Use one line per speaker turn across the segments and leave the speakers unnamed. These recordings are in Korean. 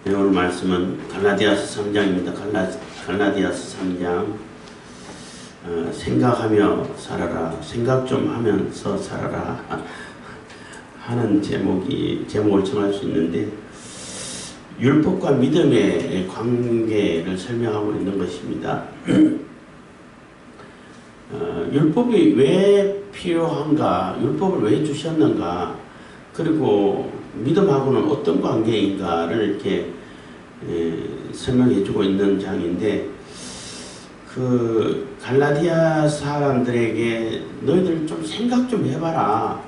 오늘 말씀은 갈라디아서 3장입니다. 갈라디아서 3장. 생각하며 살아라. 생각 좀 하면서 살아라. 하는 제목을 정할 수 있는데, 율법과 믿음의 관계를 설명하고 있는 것입니다. 율법이 왜 필요한가, 율법을 왜 주셨는가, 그리고 믿음하고는 어떤 관계인가를 이렇게 설명해 주고 있는 장인데, 그 갈라디아 사람들에게 너희들 좀 생각 좀 해봐라.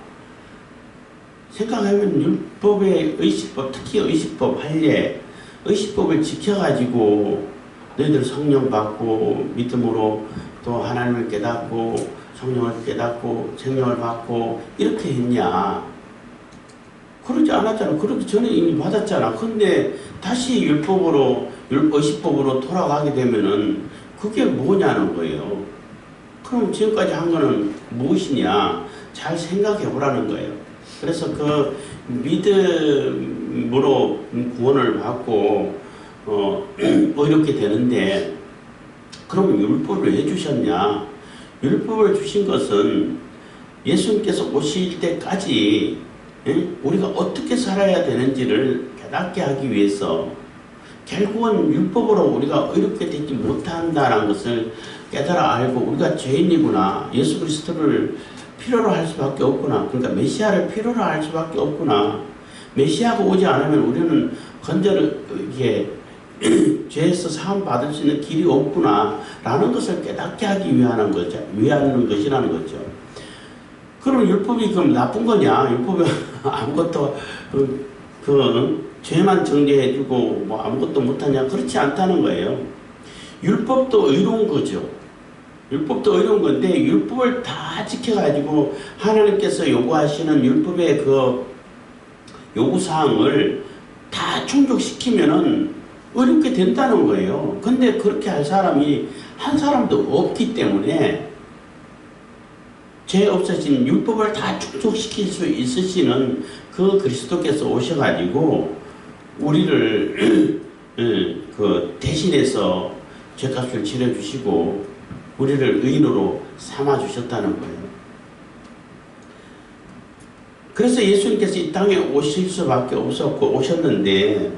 생각하면 율법의 의식법, 특히 의식법, 할례, 의식법을 지켜가지고 너희들 성령 받고 믿음으로 또 하나님을 깨닫고 성령을 깨닫고 생명을 받고 이렇게 했냐? 그러지 않았잖아. 그러기 전에 이미 받았잖아. 근데 다시 율법으로, 의식법으로 돌아가게 되면은 그게 뭐냐는 거예요. 그럼 지금까지 한 거는 무엇이냐? 잘 생각해 보라는 거예요. 그래서 그 믿음으로 구원을 받고 이렇게 되는데, 그럼 율법을 왜 주셨냐? 율법을 주신 것은 예수님께서 오실 때까지 우리가 어떻게 살아야 되는지를 깨닫게 하기 위해서, 결국은 율법으로 우리가 의롭게 되지 못한다는 것을 깨달아 알고, 우리가 죄인이구나, 예수 그리스도를 필요로 할 수밖에 없구나, 그러니까 메시아를 필요로 할 수밖에 없구나, 메시아가 오지 않으면 우리는 이게 죄에서 사함 받을 수 있는 길이 없구나 라는 것을 깨닫게 하기 위하는 것이라는 거죠. 그럼 율법이 그럼 나쁜 거냐? 율법이 아무것도 죄만 정죄해주고 뭐 아무것도 못하냐? 그렇지 않다는 거예요. 율법도 의로운 거죠. 율법도 의로운 건데, 율법을 다 지켜가지고 하나님께서 요구하시는 율법의 그 요구사항을 다 충족시키면은 의롭게 된다는 거예요. 근데 그렇게 할 사람이 한 사람도 없기 때문에, 죄 없어진 율법을 다 충족시킬 수 있으시는 그 그리스도께서 오셔가지고 우리를 그 대신해서 죄값을 치러주시고 우리를 의인으로 삼아주셨다는 거예요. 그래서 예수님께서 이 땅에 오실 수밖에 없었고 오셨는데,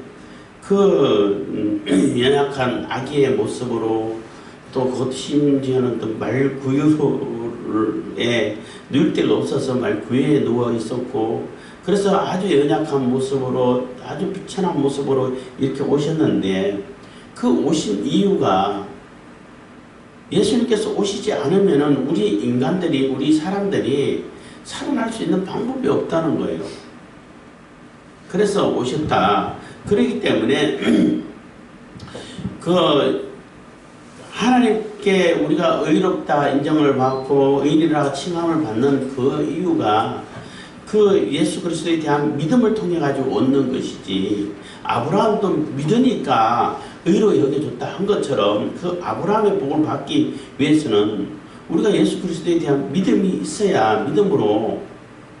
그 연약한 아기의 모습으로, 또 그 심지어는 또 말구유에 누울 데가 없어서 말구유에 누워 있었고, 그래서 아주 연약한 모습으로, 아주 비천한 모습으로 이렇게 오셨는데, 그 오신 이유가, 예수님께서 오시지 않으면은 우리 사람들이 살아날 수 있는 방법이 없다는 거예요. 그래서 오셨다. 그렇기 때문에 하나님께 우리가 의롭다 인정을 받고 의인이라 칭함을 받는 그 이유가 그 예수 그리스도에 대한 믿음을 통해 가지고 얻는 것이지, 아브라함도 믿으니까 의로 여겨줬다 한 것처럼 그 아브라함의 복을 받기 위해서는 우리가 예수 그리스도에 대한 믿음이 있어야, 믿음으로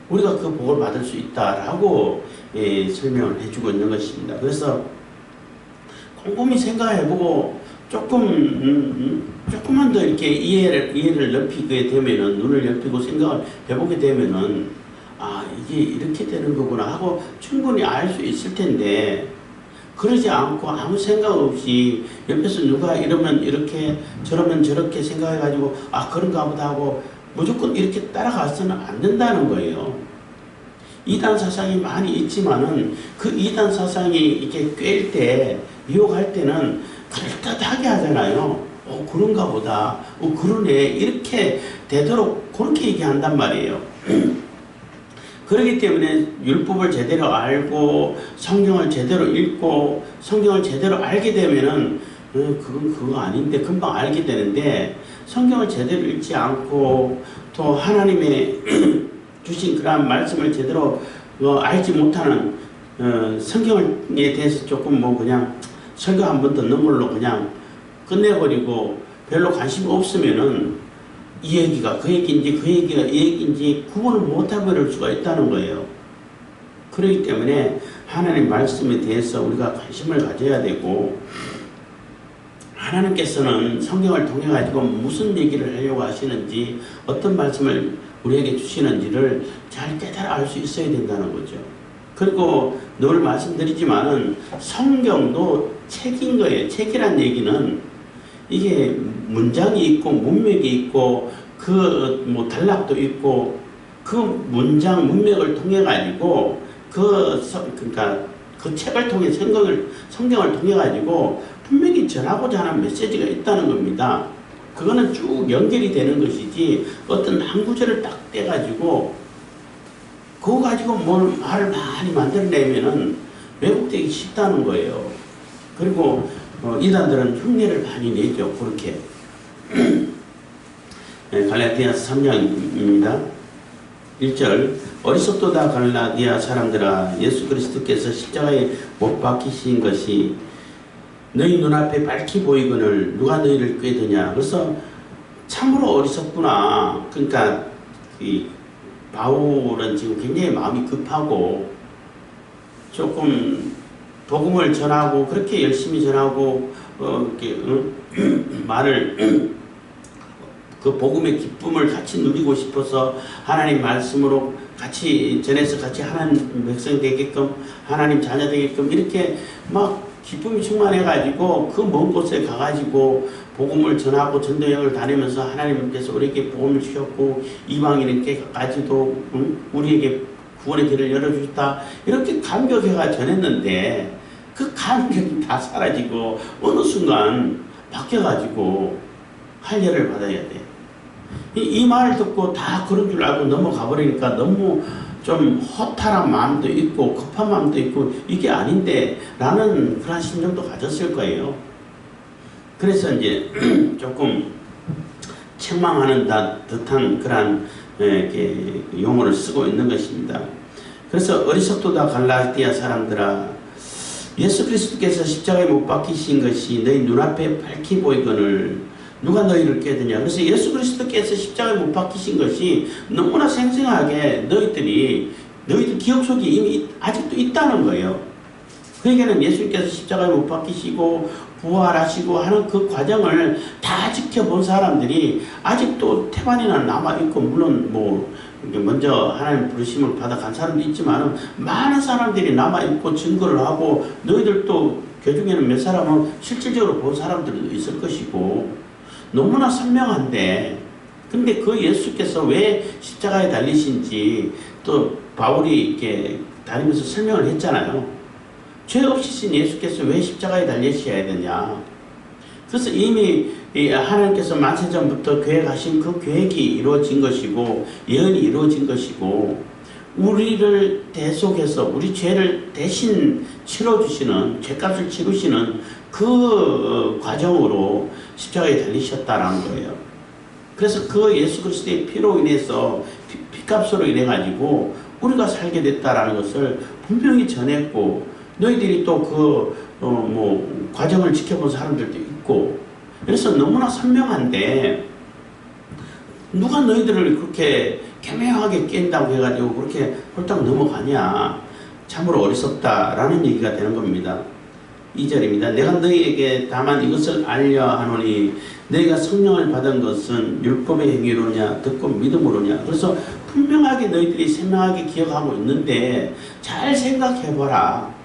우리가 그 복을 받을 수 있다라고 설명을 해주고 있는 것입니다. 그래서 곰곰이 생각해보고 조금만 더 이렇게 이해를 넓히게 되면은, 눈을 넓히고 생각을 해보게 되면은, 아, 이게 이렇게 되는 거구나 하고 충분히 알 수 있을 텐데, 그러지 않고 아무 생각 없이 옆에서 누가 이러면 이렇게 저러면 저렇게 생각해가지고 아, 그런가 보다 하고 무조건 이렇게 따라가서는 안 된다는 거예요. 이단 사상이 많이 있지만은 그 이단 사상이 이렇게 꿰일 때, 유혹할 때는 그럴듯하게 하잖아요. 그런가 보다. 그러네. 이렇게 되도록 그렇게 얘기한단 말이에요. 그렇기 때문에 율법을 제대로 알고 성경을 제대로 읽고 성경을 제대로 알게 되면은 그건 그거 아닌데 금방 알게 되는데, 성경을 제대로 읽지 않고 또 하나님의 주신 그러한 말씀을 제대로 알지 못하는, 성경에 대해서 조금 그냥 설교 한번 듣는 걸로 그냥 끝내버리고 별로 관심 없으면은 이 얘기가 그 얘기인지 그 얘기가 이 얘기인지 구분을 못해버릴 수가 있다는 거예요. 그렇기 때문에 하나님 말씀에 대해서 우리가 관심을 가져야 되고, 하나님께서는 성경을 통해 가지고 무슨 얘기를 하려고 하시는지, 어떤 말씀을 우리에게 주시는지를 잘 깨달아 알 수 있어야 된다는 거죠. 그리고 늘 말씀드리지만은 성경도 책인 거예요. 책이란 얘기는 이게 문장이 있고 문맥이 있고 그 뭐 단락도 있고 그 문장 문맥을 통해 가지고 그러니까 그 책을 통해 성경을 통해 가지고 분명히 전하고자 하는 메시지가 있다는 겁니다. 그거는 쭉 연결이 되는 것이지 어떤 한 구절을 딱 떼가지고 그거 가지고 뭘 말을 많이 만들어내면은 왜곡되기 쉽다는 거예요. 그리고 이단들은 흉내를 많이 내죠. 그렇게. 네, 갈라디아서 3장입니다. 1절 어리석도다 갈라디아 사람들아 예수 그리스도께서 십자가에 못 박히신 것이 너희 눈앞에 밝히 보이거늘 누가 너희를 꾀드냐. 그래서 참으로 어리석구나. 그러니까 이 바울은 지금 굉장히 마음이 급하고 조금 복음을 전하고 그렇게 열심히 전하고 말을 그 복음의 기쁨을 같이 누리고 싶어서 하나님 말씀으로 같이 전해서 같이 하나님 백성 되게끔 하나님 자녀 되게끔 이렇게 막 기쁨이 충만해가지고 그 먼 곳에 가가지고 복음을 전하고 전도여행을 다니면서 하나님께서 우리에게 복음을 주셨고 이방인에게까지도 우리에게 구원의 길을 열어주셨다 이렇게 감격해가 전했는데 그 감격이 다 사라지고 어느 순간 바뀌어가지고 할례를 받아야 돼. 이 말을 듣고 다 그런 줄 알고 넘어가 버리니까 너무 좀 허탈한 마음도 있고 급한 마음도 있고 이게 아닌데 라는 그런 심정도 가졌을 거예요. 그래서 이제 조금 책망하는 듯한 그런 용어를 쓰고 있는 것입니다. 그래서 어리석도다 갈라디아 사람들아 예수 그리스도께서 십자가에 못 박히신 것이 너희 눈앞에 밝히 보이거늘 누가 너희를 꾀드냐. 그래서 예수 그리스도께서 십자가에 못 박히신 것이 너무나 생생하게 너희들 기억 속에 이미 아직도 있다는 거예요. 그러니까는 예수님께서 십자가에 못 박히시고 부활하시고 하는 그 과정을 다 지켜본 사람들이 아직도 태반이나 남아있고 물론 뭐 먼저 하나님 부르심을 받아간 사람도 있지만 많은 사람들이 남아있고 증거를 하고 너희들도 그 중에는 몇 사람은 실질적으로 본 사람들도 있을 것이고 너무나 선명한데 근데 그 예수께서 왜 십자가에 달리신지 또 바울이 이렇게 다니면서 설명을 했잖아요. 죄 없이 신 예수께서 왜 십자가에 달리셔야 되냐. 그래서 이미 하나님께서 만세전부터 계획하신 그 계획이 이루어진 것이고 예언이 이루어진 것이고 우리를 대속해서 우리 죄를 대신 치러주시는 죄값을 치르시는 그 과정으로 십자가에 달리셨다라는 거예요. 그래서 그 예수 그리스도의 피로 인해서 피값으로 인해 가지고 우리가 살게 됐다라는 것을 분명히 전했고 너희들이 또 그 뭐 과정을 지켜본 사람들도 있고 그래서 너무나 선명한데 누가 너희들을 그렇게 교묘하게 깬다고 해가지고 그렇게 홀딱 넘어가냐. 참으로 어리석다라는 얘기가 되는 겁니다. 2절입니다. 내가 너희에게 다만 이것을 알려 하노니 너희가 성령을 받은 것은 율법의 행위로냐 듣고 믿음으로냐. 그래서 분명하게 너희들이 선명하게 기억하고 있는데 잘 생각해봐라.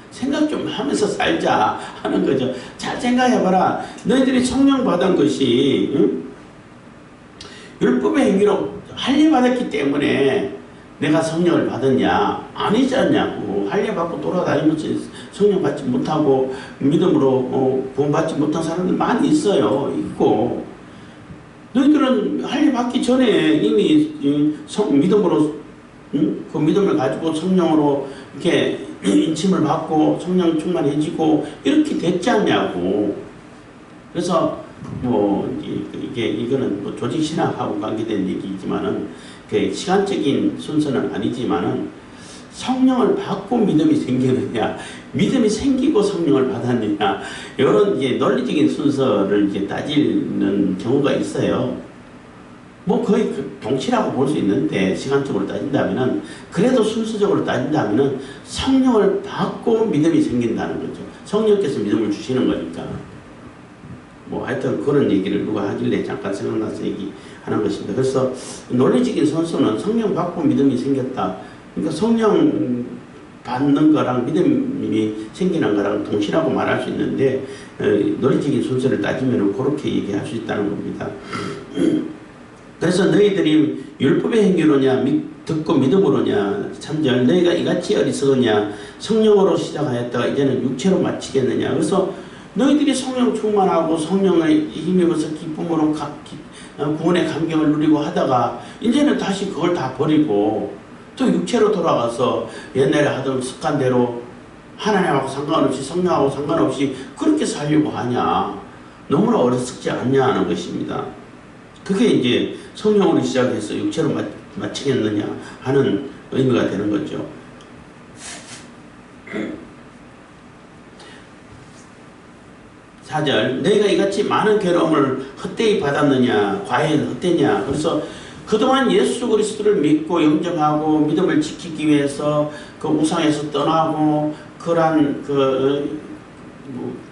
생각 좀 하면서 살자 하는 거죠. 잘 생각해봐라. 너희들이 성령 받은 것이 율법의 행위로 할례 받았기 때문에 내가 성령을 받았냐? 아니지 않냐고. 할례 받고 돌아다니면서 성령 받지 못하고 믿음으로 구원 받지 못한 사람들 많이 있어요. 있고 너희들은 할례 받기 전에 이미 믿음으로 그 믿음을 가지고 성령으로 이렇게 인침을 받고 성령 충만해지고 이렇게 됐지 않냐고. 그래서 뭐 이거는 뭐 조직 신학하고 관계된 얘기지만은 그 시간적인 순서는 아니지만은 성령을 받고 믿음이 생기느냐, 믿음이 생기고 성령을 받았느냐 이런 이제 논리적인 순서를 이제 따지는 경우가 있어요. 뭐 거의 동치라고 볼 수 있는데 시간적으로 따진다면은 그래도 순서적으로 따진다면은 성령을 받고 믿음이 생긴다는 거죠. 성령께서 믿음을 주시는 거니까. 뭐 하여튼 그런 얘기를 누가 하길래 잠깐 생각나서 얘기하는 것입니다. 그래서 논리적인 선수는 성령 받고 믿음이 생겼다. 그러니까 성령 받는 거랑 믿음이 생기는 거랑 동시라고 말할 수 있는데 논리적인 순서를 따지면 그렇게 얘기할 수 있다는 겁니다. 그래서 너희들이 율법의 행위로냐 듣고 믿음으로냐 3절 너희가 이같이 어리석으냐 성령으로 시작하였다가 이제는 육체로 마치겠느냐. 그래서 너희들이 성령 충만하고 성령의 힘입어서 기쁨으로 구원의 감격을 누리고 하다가 이제는 다시 그걸 다 버리고 또 육체로 돌아가서 옛날에 하던 습관대로 하나님하고 상관없이 성령하고 상관없이 그렇게 살려고 하냐. 너무나 어리석지 않냐 하는 것입니다. 그게 이제 성령으로 시작해서 육체로 마치겠느냐 하는 의미가 되는 거죠. 4절 너희가 이같이 많은 괴로움을 헛되이 받았느냐 과연 헛되냐. 그래서 그동안 예수 그리스도를 믿고 영접하고 믿음을 지키기 위해서 그 우상에서 떠나고 그러한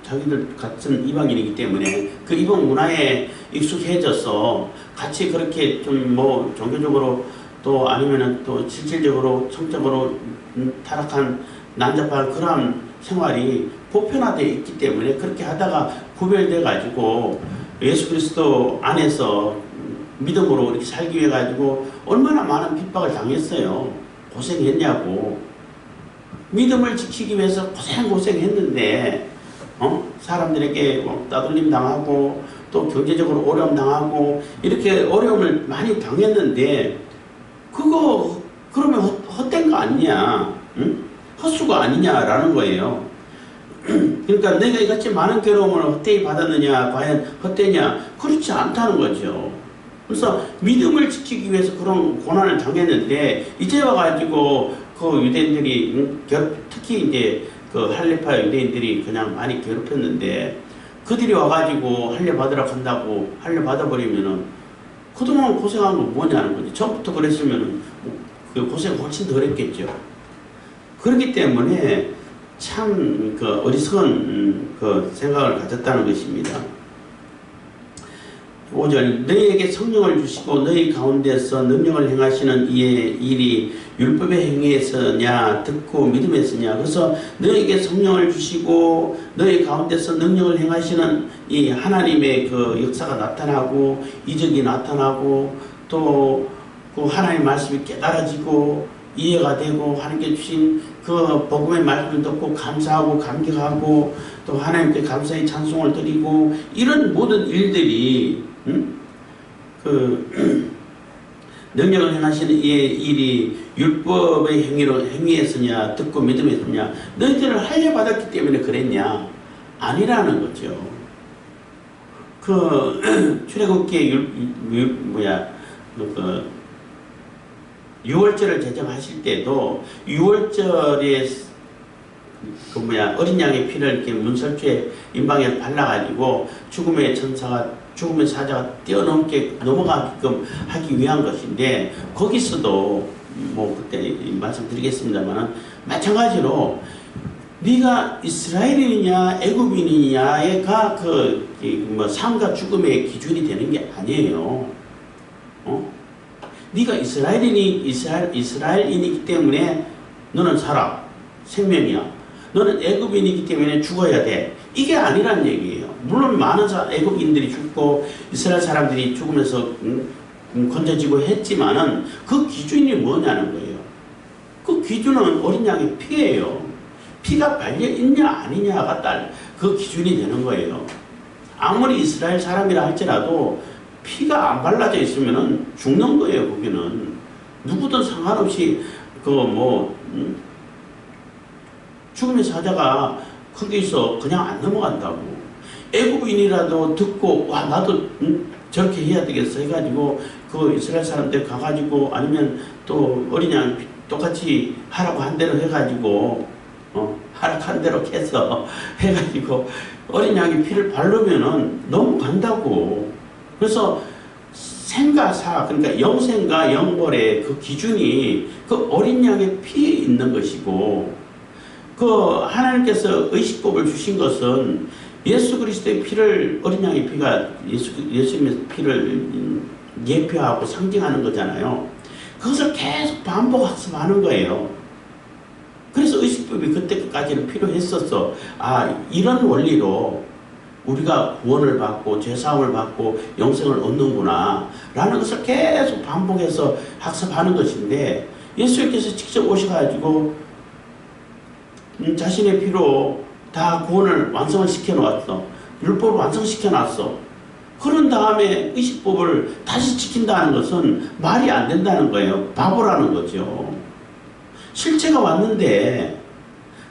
자기들 같은 이방인이기 때문에 그 이방 문화에 익숙해져서 같이 그렇게 좀 뭐 종교적으로 또 아니면은 또 실질적으로 성적으로 타락한 난잡한 그러한 생활이 보편화되어 있기 때문에 그렇게 하다가 구별돼 가지고 예수 그리스도 안에서 믿음으로 이렇게 살기 위해 가지고 얼마나 많은 핍박을 당했어요. 고생했냐고. 믿음을 지키기 위해서 고생했는데 사람들에게 따돌림 당하고 또 경제적으로 어려움 당하고 이렇게 어려움을 많이 당했는데 그거 그러면 헛된 거 아니냐, 응? 헛수가 아니냐라는 거예요. 그러니까 내가 이같이 많은 괴로움을 헛되이 받았느냐 과연 헛되냐 그렇지 않다는 거죠. 그래서 믿음을 지키기 위해서 그런 고난을 당했는데 이제 와가지고 그 유대인들이 특히 이제 그 할례파 유대인들이 그냥 많이 괴롭혔는데 그들이 와가지고 할례 받으라 한다고 할례 받아버리면은 그동안 고생한 건 뭐냐는 거지. 처음부터 그랬으면은 그 고생 훨씬 덜 했겠죠. 그렇기 때문에 참 그 어리석은 그 생각을 가졌다는 것입니다. 5절 너희에게 성령을 주시고 너희 가운데서 능력을 행하시는 이의 일이 율법의 행위에서냐 듣고 믿음에서냐. 그래서 너희에게 성령을 주시고 너희 가운데서 능력을 행하시는 이 하나님의 그 역사가 나타나고 이적이 나타나고 또 그 하나님의 말씀이 깨달아지고 이해가 되고 하나님께 주신 그 복음의 말씀을 듣고 감사하고 감격하고 또 하나님께 감사의 찬송을 드리고 이런 모든 일들이 그 능력을 행하시는 이의 일이 율법의 행위에서냐 듣고 믿음에서냐. 너희들은 할례 받았기 때문에 그랬냐? 아니라는 거죠. 그 출애굽기에 유월절을 제정하실 때도 유월절에 어린 양의 피를 이렇게 문설주에 임방에 발라가지고 죽음의 사자가 뛰어넘게 넘어가게끔 하기 위한 것인데 거기서도 뭐 그때 말씀드리겠습니다만 마찬가지로 네가 이스라엘인이냐 애굽인이냐가 삶과 죽음의 기준이 되는 게 아니에요. 네가 이스라엘인이기 때문에 너는 살아. 생명이야. 너는 애굽인이기 때문에 죽어야 돼. 이게 아니란 얘기예요. 물론 많은 애굽인들이 죽고 이스라엘 사람들이 죽으면서 건져지고 했지만은 그 기준이 뭐냐는 거예요. 그 기준은 어린 양의 피예요. 피가 발려 있냐 아니냐가 그 기준이 되는 거예요. 아무리 이스라엘 사람이라 할지라도 피가 안 발라져 있으면은 죽는 거예요. 거기는 누구든 상관없이 죽음의 사자가 거기서 그냥 안 넘어간다고. 애굽인이라도 듣고 와 나도 저렇게 해야 되겠어 해가지고 그 이스라엘 사람들 가가지고 아니면 또 어린 양 똑같이 하라고 한 대로 해가지고 하락한 대로 해서 해가지고 어린 양의 피를 바르면은 넘어간다고. 그래서 생가사, 그러니까 영생과 영벌의 그 기준이 그 어린 양의 피에 있는 것이고, 그 하나님께서 의식법을 주신 것은 예수 그리스도의 피를, 어린 양의 피가 예수님의 피를 예표하고 상징하는 거잖아요. 그것을 계속 반복 학습하는 거예요. 그래서 의식법이 그때까지는 필요했었어. 아, 이런 원리로 우리가 구원을 받고 죄사함을 받고 영생을 얻는구나 라는 것을 계속 반복해서 학습하는 것인데, 예수님께서 직접 오셔가지고 자신의 피로 다 구원을 완성을 시켜놓았어. 율법을 완성시켜놨어. 그런 다음에 의식법을 다시 지킨다는 것은 말이 안 된다는 거예요. 바보라는 거죠. 실체가 왔는데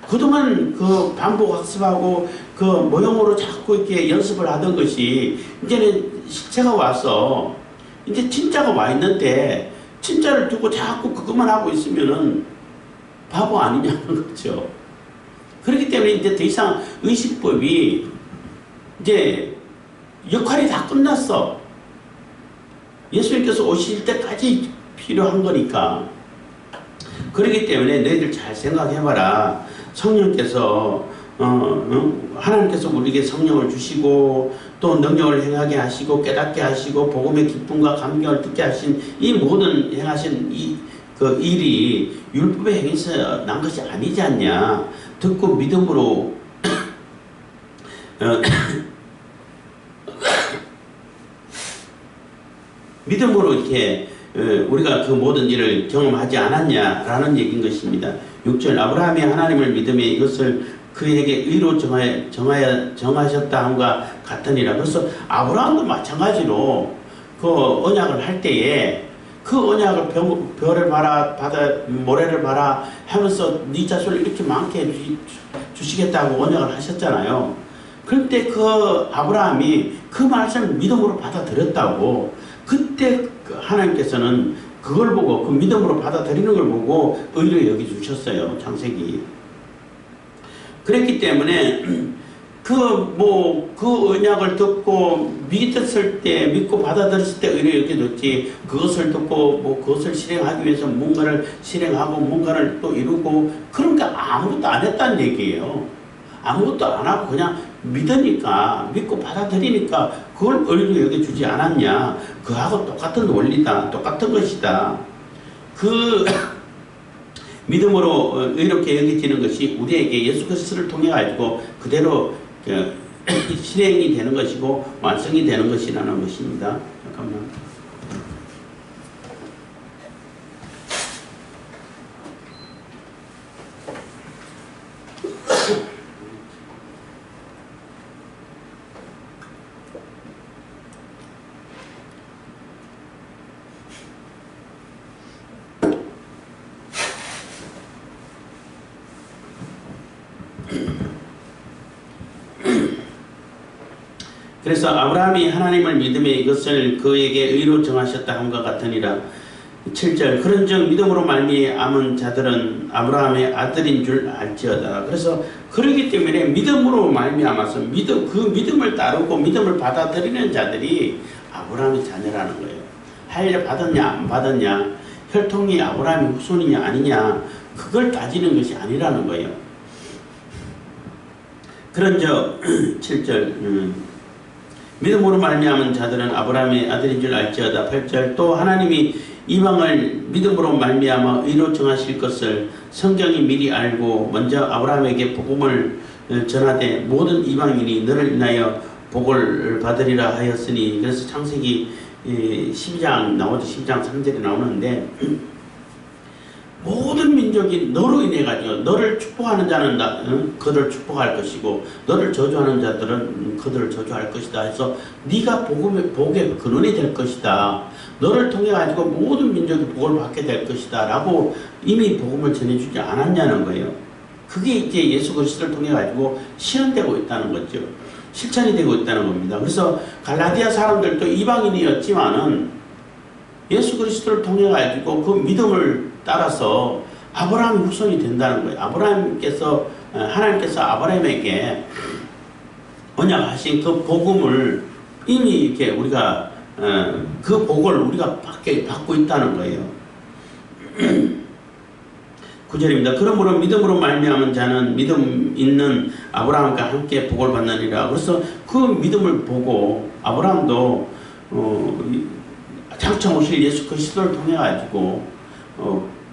그동안 그 반복 학습하고 그 모형으로 자꾸 이렇게 연습을 하던 것이 이제는 실체가 와서 이제 진짜가 와 있는데, 진짜를 두고 자꾸 그것만 하고 있으면은 바보 아니냐는 거죠. 그렇기 때문에 이제 더 이상 의식법이 이제 역할이 다 끝났어. 예수님께서 오실 때까지 필요한 거니까. 그렇기 때문에 너희들 잘 생각해봐라. 성령께서 하나님께서 우리에게 성령을 주시고 또 능력을 행하게 하시고 깨닫게 하시고 복음의 기쁨과 감격을 듣게 하신 이 모든 행하신 그 일이 율법의 행위에서 난 것이 아니지 않냐. 듣고 믿음으로 믿음으로 이렇게 우리가 그 모든 일을 경험하지 않았냐라는 얘기인 것입니다. 6절 아브라함이 하나님을 믿음에 이것을 그에게 의로 정하셨다 함과 같으니라. 그래서 아브라함도 마찬가지로 그 언약을 할 때에 그 언약을 별을 봐라 모래를 봐라 하면서 네 자손을 이렇게 많게 주시겠다고 언약을 하셨잖아요. 그런데 그 아브라함이 그 말씀을 믿음으로 받아들였다고, 그때 하나님께서는 그걸 보고 그 믿음으로 받아들이는 걸 보고 의로 여기주셨어요. 창세기. 그랬기 때문에 그 언약을 듣고 믿었을 때, 믿고 받아들였을 때 의로 여겨졌지, 그것을 듣고 그것을 실행하기 위해서 뭔가를 실행하고 뭔가를 또 이루고 그런 게 아무것도 안 했다는 얘기예요. 아무것도 안 하고 그냥 믿으니까, 믿고 받아들이니까 그걸 의로 여겨주지 않았냐. 그하고 똑같은 원리다. 똑같은 것이다. 그 믿음으로 의롭게 여겨지는 것이 우리에게 예수 그리스도를 통해 가지고 그대로 실행이 되는 것이고 완성이 되는 것이라는 것입니다. 잠깐만. 그래서 아브라함이 하나님을 믿음에 이것을 그에게 의로 정하셨다 함과 같으니라. 7절 그런즉 믿음으로 말미암은 자들은 아브라함의 아들인 줄 알지어다. 그래서 그러기 때문에 믿음으로 말미암아서 그 믿음을 따르고 믿음을 받아들이는 자들이 아브라함의 자녀라는 거예요. 할례 받았냐 안 받았냐, 혈통이 아브라함의 후손이냐 아니냐, 그걸 따지는 것이 아니라는 거예요. 그런즉 7절 믿음으로 말미암은 자들은 아브라함의 아들인 줄 알지어다. 8절 또 하나님이 이방을 믿음으로 말미암아 의로 정하실 것을 성경이 미리 알고 먼저 아브라함에게 복음을 전하되 모든 이방인이 너를 인하여 복을 받으리라 하였으니. 그래서 창세기 12장 나오죠. 12장 3절에 나오는데 모든 민족이 너로 인해 가지고 너를 축복하는 자는 그들을 축복할 것이고 너를 저주하는 자들은 그들을 저주할 것이다 해서 네가 복의 근원이 될 것이다. 너를 통해 가지고 모든 민족이 복을 받게 될 것이다 라고 이미 복음을 전해주지 않았냐는 거예요. 그게 이제 예수 그리스도를 통해 가지고 실현되고 있다는 거죠. 실천이 되고 있다는 겁니다. 그래서 갈라디아 사람들도 이방인이었지만은 예수 그리스도를 통해 가지고 그 믿음을 따라서 아브라함의 후손이 된다는 거예요. 하나님께서 아브라함에게 언약하신 그 복음을 이미 이렇게 우리가 그 복을 우리가 받고 있다는 거예요. 9절입니다. 그러므로 믿음으로 말미암은 자는 믿음 있는 아브라함과 함께 복을 받느니라. 그래서 그 믿음을 보고 아브라함도 장차 오실 예수 그리스도를 통해 가지고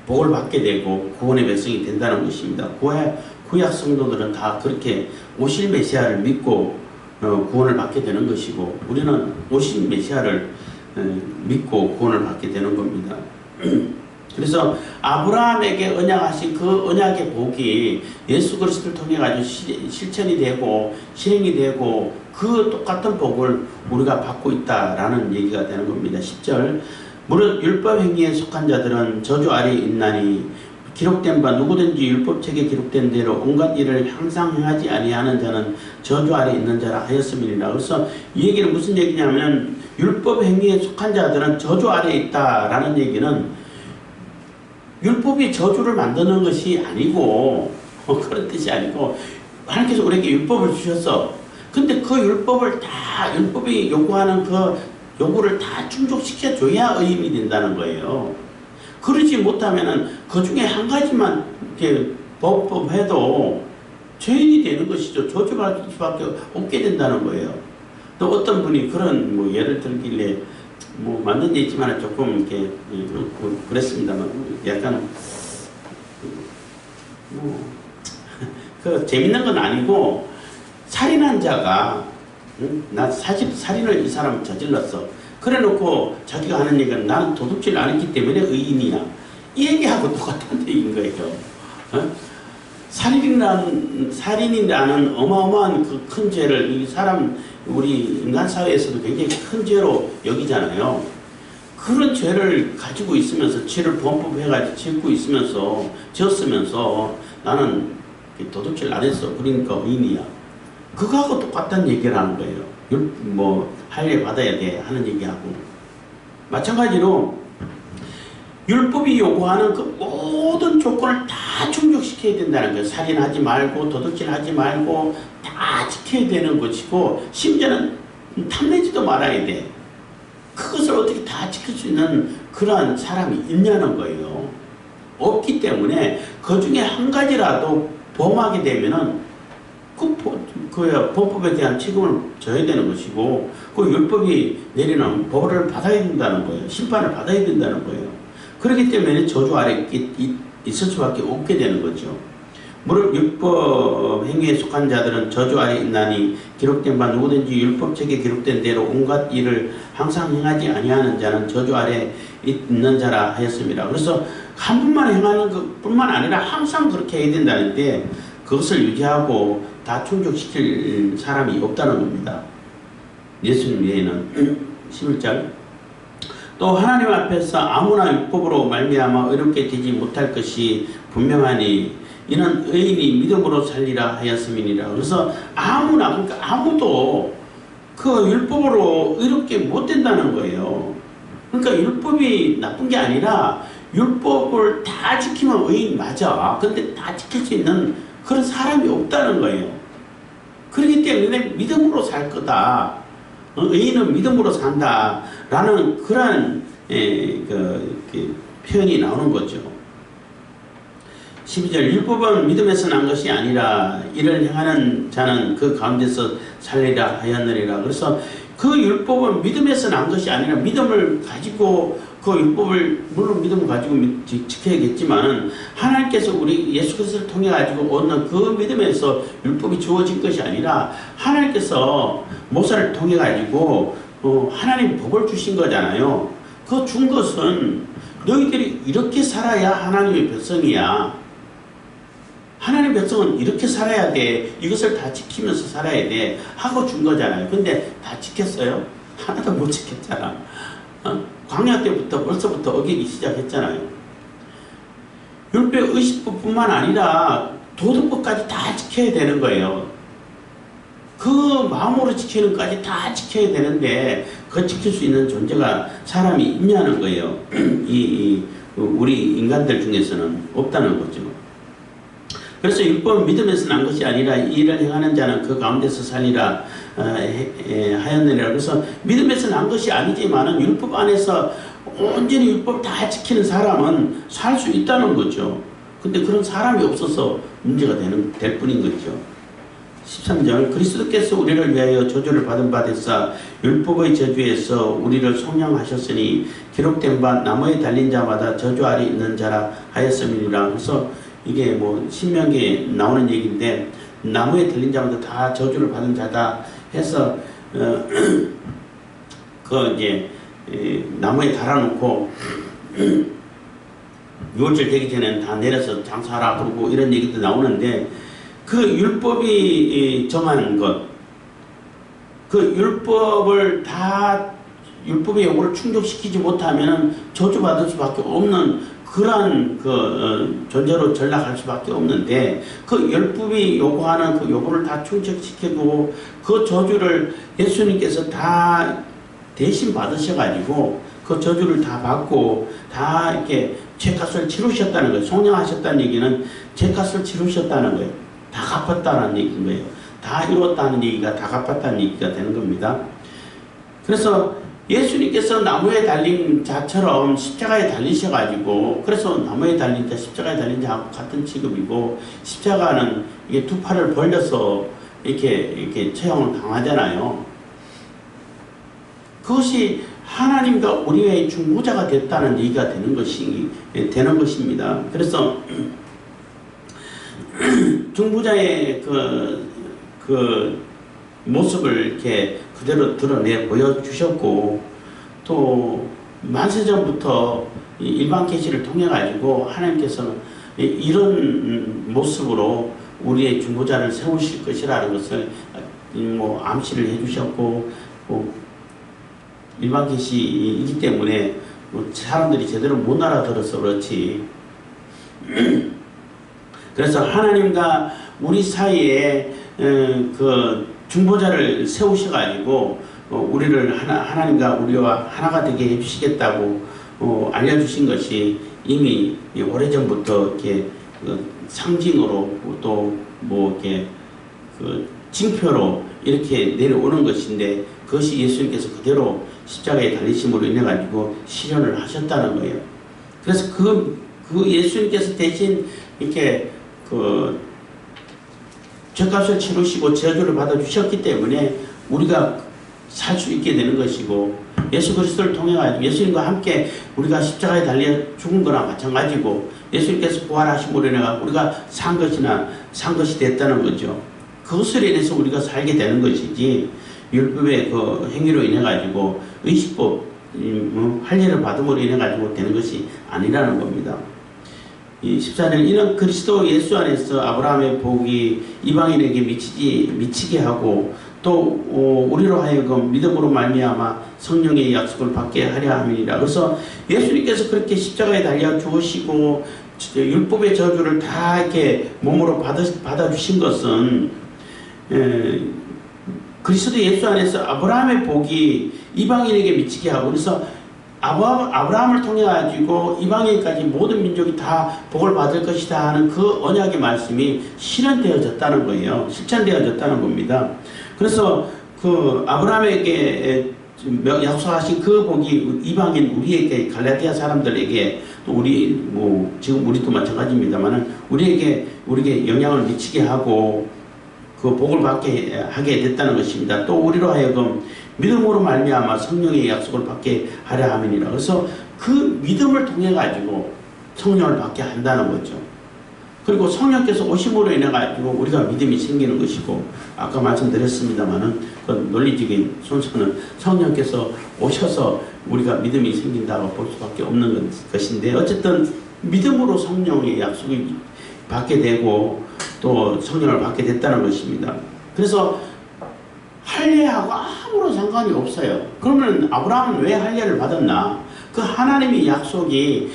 복을 받게 되고 구원의 백성이 된다는 것입니다. 구약 성도들은 다 그렇게 오실 메시아를 믿고 구원을 받게 되는 것이고, 우리는 오실 메시아를 믿고 구원을 받게 되는 겁니다. 그래서 아브라함에게 언약하신 그 언약의 복이 예수 그리스도를 통해 가지고 실천이 되고 실행이 되고 그 똑같은 복을 우리가 받고 있다라는 얘기가 되는 겁니다. 10절, 무릇 율법 행위에 속한 자들은 저주 아래에 있나니 기록된 바 누구든지 율법책에 기록된 대로 온갖 일을 항상 행하지 아니하는 자는 저주 아래에 있는 자라 하였음이니라. 그래서 이 얘기는 무슨 얘기냐면, 율법 행위에 속한 자들은 저주 아래에 있다라는 얘기는 율법이 저주를 만드는 것이 아니고 그런 뜻이 아니고, 하나님께서 우리에게 율법을 주셨어. 근데 그 율법이 요구하는 그 요구를 다 충족시켜 줘야 의인이 된다는 거예요. 그러지 못하면은 그 중에 한 가지만 이렇게 법해도 죄인이 되는 것이죠. 저주받을 수밖에 없게 된다는 거예요. 또 어떤 분이 그런 뭐 예를 들길래 뭐 맞는 데 있지만 조금 이렇게 그랬습니다만, 약간 그 재밌는 건 아니고, 살인한 자가 나 살인을 이 사람 저질렀어. 그래 놓고 자기가 하는 얘기가 나는 도둑질 안 했기 때문에 의인이야. 이 얘기하고 똑같은 얘기인 거예요. 살인이라는 어마어마한 그 큰 죄를 우리 인간 사회에서도 굉장히 큰 죄로 여기잖아요. 그런 죄를 가지고 있으면서 죄를 범법해가지고 지었으면서 나는 도둑질 안 했어. 그러니까 의인이야. 그거하고 똑같다는 얘기를 하는 거예요. 할례 받아야 돼 하는 얘기하고 마찬가지로 율법이 요구하는 그 모든 조건을 다 충족시켜야 된다는 거예요. 살인하지 말고 도둑질하지 말고 다 지켜야 되는 것이고, 심지어는 탐내지도 말아야 돼. 그것을 어떻게 다 지킬 수 있는 그러한 사람이 있냐는 거예요. 없기 때문에 그 중에 한 가지라도 범하게 되면은 그 범법에 대한 책임을 져야 되는 것이고, 그 율법이 내리는 벌을 받아야 된다는 거예요. 심판을 받아야 된다는 거예요. 그렇기 때문에 저주 아래 있을 수밖에 없게 되는 거죠. 무릇 율법 행위에 속한 자들은 저주 아래 있나니 기록된 바 누구든지 율법책에 기록된 대로 온갖 일을 항상 행하지 아니하는 자는 저주 아래 있는 자라 하였습니다. 그래서 한 번만 행하는 것뿐만 아니라 항상 그렇게 해야 된다는데, 그것을 유지하고 다 충족시킬 사람이 없다는 겁니다. 예수님 외에는. 11절, 또 하나님 앞에서 아무나 율법으로 말미암아 의롭게 되지 못할 것이 분명하니 이는 의인이 믿음으로 살리라 하였음이니라. 그래서 그러니까 아무도 그 율법으로 의롭게 못 된다는 거예요. 그러니까 율법이 나쁜 게 아니라 율법을 다 지키면 의인 맞아. 근데 다 지킬 수 있는 그런 사람이 없다는 거예요. 그렇기 때문에 믿음으로 살 거다. 의인은 믿음으로 산다. 라는 그런 표현이 나오는 거죠. 12절, 율법은 믿음에서 난 것이 아니라 이를 행하는 자는 그 가운데서 살리라 하였느니라. 그래서 그 율법은 믿음에서 난 것이 아니라 믿음을 가지고 그 율법을 물론 믿음을 가지고 지켜야겠지만은 하나님께서 우리 예수 그리스도를 통해 가지고 얻는 그 믿음에서 율법이 주어진 것이 아니라 하나님께서 모세를 통해 가지고 하나님 복을 주신 거잖아요. 그 준 것은 너희들이 이렇게 살아야 하나님의 백성이야. 하나님의 백성은 이렇게 살아야 돼. 이것을 다 지키면서 살아야 돼. 하고 준 거잖아요. 근데 다 지켰어요? 하나도 못 지켰잖아. 광야 때부터 벌써부터 어기기 시작했잖아요. 율법 의식법뿐만 아니라 도덕법까지 다 지켜야 되는 거예요. 그 마음으로 지키는 까지 다 지켜야 되는데 그 지킬 수 있는 존재가 사람이 있냐는 거예요. 우리 인간들 중에서는 없다는 거죠. 그래서 율법은 믿음에서 난 것이 아니라 이 일을 행하는 자는 그 가운데서 살리라 하였느니라. 그래서 믿음에서 난 것이 아니지만은 율법 안에서 온전히 율법 다 지키는 사람은 살 수 있다는 거죠. 근데 그런 사람이 없어서 문제가 될 뿐인 거죠. 13절 그리스도께서 우리를 위하여 저주를 받은 바 되사 율법의 저주에서 우리를 속량하셨으니 기록된 바 나무에 달린 자마다 저주 아래 있는 자라 하였음이니라. 그래서 이게 뭐 신명기에 나오는 얘기인데 나무에 달린 자마다 다 저주를 받은 자다 해서 그 이제 나무에 달아놓고 6월절 되기 전에는 다 내려서 장사하라 그러고 이런 얘기도 나오는데 그 율법이 정한 것, 그 율법을 다 율법의 요구를 충족시키지 못하면 저주받을 수밖에 없는 그러한 존재로 전락할 수밖에 없는데 그 율법이 요구하는 그 요구를 다 충족시키고 그 저주를 예수님께서 다 대신 받으셔가지고 그 저주를 다 받고 다 이렇게 죄값을 치르셨다는 거예요. 속량하셨다는 얘기는 죄값을 치르셨다는 거예요. 다 갚았다는 얘기인 거예요. 다 이뤘다는 얘기가 다 갚았다는 얘기가 되는 겁니다. 그래서 예수님께서 나무에 달린 자처럼 십자가에 달리셔가지고 그래서 나무에 달린 자, 십자가에 달린 자하고 같은 취급이고 십자가는 이게 두 팔을 벌려서 이렇게 처형을 당하잖아요. 그것이 하나님과 우리의 중보자가 됐다는 얘기가 되는 것입니다. 그래서 중보자의 그 모습을 이렇게 그대로 드러내 보여주셨고 또 만세전부터 일반 계시를 통해 가지고 하나님께서는 이런 모습으로 우리의 중보자를 세우실 것이라는 것을 뭐 암시를 해주셨고 일반 계시이기 때문에 사람들이 제대로 못 알아들어서 그렇지. 그래서 하나님과 우리 사이에 그 중보자를 세우셔가지고 우리를 하나님과 우리와 하나가 되게 해주시겠다고 알려주신 것이 이미 오래전부터 이렇게 상징으로 또 뭐 이렇게 그 징표로 이렇게 내려오는 것인데 그것이 예수님께서 그대로 십자가에 달리심으로 인해 가지고 실현을 하셨다는 거예요. 그래서 그 예수님께서 대신 이렇게 그 죄값을 치르시고 저주를 받아 주셨기 때문에 우리가 살 수 있게 되는 것이고 예수 그리스도를 통해 가지고 예수님과 함께 우리가 십자가에 달려 죽은 거나 마찬가지고 예수님께서 부활하심으로 인해 가지고 우리가 산 것이 됐다는 거죠. 그것을 인해서 우리가 살게 되는 것이지 율법의 그 행위로 인해 가지고 의식법 할례를 받음으로 인해 가지고 되는 것이 아니라는 겁니다. 14절 이는 그리스도 예수 안에서 아브라함의 복이 이방인에게 미치게 하고 또 우리로 하여금 믿음으로 말미암아 성령의 약속을 받게 하려 함이니라. 그래서 예수님께서 그렇게 십자가에 달려 죽으시고 율법의 저주를 다 이렇게 몸으로 받아주신 것은 그리스도 예수 안에서 아브라함의 복이 이방인에게 미치게 하고 그래서 아브라함을 통해 가지고 이방인까지 모든 민족이 다 복을 받을 것이다 하는 그 언약의 말씀이 실현되어졌다는 거예요. 실천되어졌다는 겁니다. 그래서 그 아브라함에게 약속하신 그 복이 이방인 우리에게 갈라디아 사람들에게 또 우리 뭐 지금 우리도 마찬가지입니다만은 우리에게 영향을 미치게 하고 그 복을 받게 하게 됐다는 것입니다. 또 우리로 하여금 믿음으로 말미암아 성령의 약속을 받게 하려 함이니라. 그래서 그 믿음을 통해 가지고 성령을 받게 한다는 거죠. 그리고 성령께서 오심으로 인해 가지고 우리가 믿음이 생기는 것이고 아까 말씀드렸습니다만은 그 논리적인 순서는 성령께서 오셔서 우리가 믿음이 생긴다고 볼 수밖에 없는 것인데 어쨌든 믿음으로 성령의 약속을 받게 되고 또 성령을 받게 됐다는 것입니다. 그래서 할례하고 아무런 상관이 없어요. 그러면 아브라함은 왜 할례를 받았나? 그 하나님의 약속이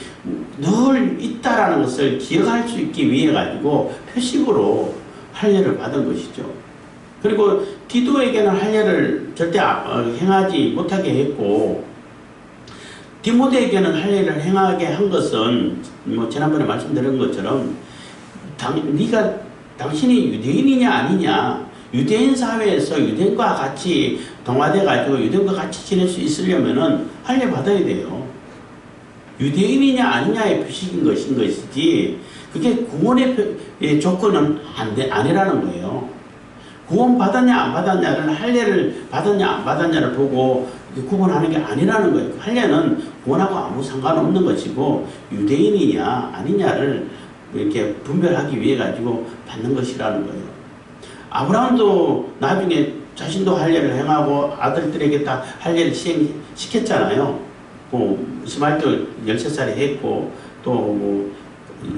늘 있다라는 것을 기억할 수 있기 위해 가지고 표식으로 할례를 받은 것이죠. 그리고 디도에게는 할례를 절대 행하지 못하게 했고 디모데에게는 할례를 행하게 한 것은 뭐 지난번에 말씀드린 것처럼 당신이 유대인이냐 아니냐, 유대인 사회에서 유대인과 같이 동화돼 가지고 유대인과 같이 지낼 수 있으려면은 할례 받아야 돼요. 유대인이냐 아니냐의 표식인 것이지 그게 구원의 조건은 아니라는 거예요. 구원 받았냐 안 받았냐를, 할례를 받았냐 안 받았냐를 보고 구분하는 게 아니라는 거예요. 할례는 구원하고 아무 상관없는 것이고 유대인이냐 아니냐를 이렇게 분별하기 위해 가지고 받는 것이라는 거예요. 아브라함도 나중에 자신도 할례를 행하고 아들들에게 다 할례를 시행시켰잖아요. 뭐 이스마엘도 13살에 했고 또 뭐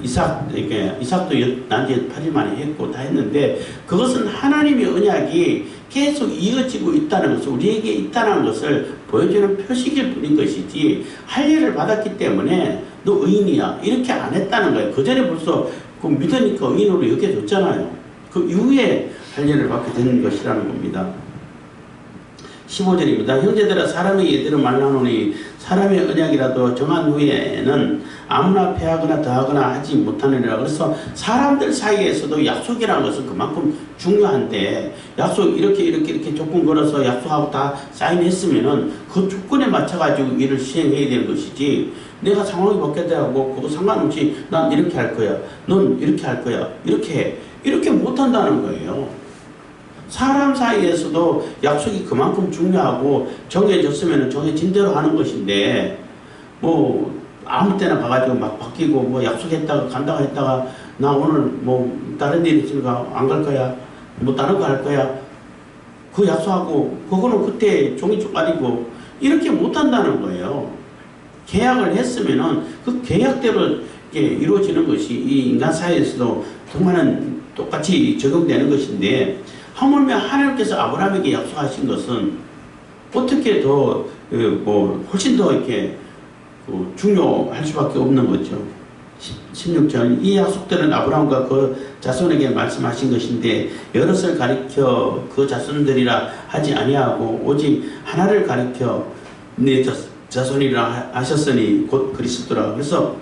이삭도 난지 8일 만에 했고 다 했는데, 그것은 하나님의 언약이 계속 이어지고 있다는 것을, 우리에게 있다는 것을 보여주는 표식일 뿐인 것이지, 할례를 받았기 때문에 너 의인이야 이렇게 안 했다는 거예요. 그 전에 벌써 그 믿으니까 의인으로 여겨졌잖아요. 그 이후에 할례를 받게 되는 것이라는 겁니다. 15절입니다. 형제들아, 사람의 예대로 말하노니 사람의 언약이라도 정한 후에는 아무나 패하거나 더하거나 하지 못하느니라. 그래서 사람들 사이에서도 약속이라는 것은 그만큼 중요한데, 약속 이렇게 조건 걸어서 약속하고 다 사인했으면은 그 조건에 맞춰가지고 일을 시행해야 되는 것이지, 내가 상황이 바뀌었다고 그거 상관없이 난 이렇게 할 거야, 넌 이렇게 할 거야, 이렇게 못한다는 거예요. 사람 사이에서도 약속이 그만큼 중요하고 정해졌으면 정해진 대로 하는 것인데, 뭐 아무 때나 가가지고 막 바뀌고, 뭐 약속했다가 간다고 했다가 나 오늘 뭐 다른 일 있으니까 안 갈 거야, 뭐 다른 거 할 거야, 그 약속하고 그거는 그때 종이 쪽팔리고 이렇게 못한다는 거예요. 계약을 했으면은 그 계약대로 이루어지는 것이 이 인간 사회에서도 정말은 똑같이 적용되는 것인데, 하물며 하나님께서 아브라함에게 약속하신 것은 어떻게 더 훨씬 더 이렇게 중요할 수밖에 없는 거죠. 16절, 이 약속들은 아브라함과 그 자손에게 말씀하신 것인데 여럿을 가리켜 그 자손들이라 하지 아니하고 오직 하나를 가리켜 내 자손이라 하셨으니 곧 그리스도라. 그래서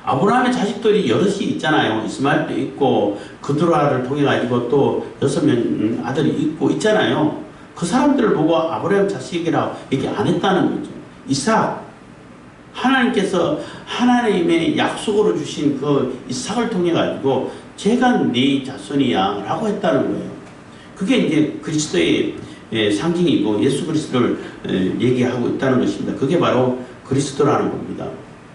아브라함의 자식들이 여럿이 있잖아요. 이스마엘도 있고 그드라를 통해 가지고 또 6명 아들이 있고 있잖아요. 그 사람들을 보고 아브라함 자식이라고 얘기 안 했다는 거죠. 이삭, 하나님께서 하나님의 약속으로 주신 그 이삭을 통해 가지고 제가 네 자손이야 라고 했다는 거예요. 그게 이제 그리스도의 상징이고 예수 그리스도를 얘기하고 있다는 것입니다. 그게 바로 그리스도라는 겁니다.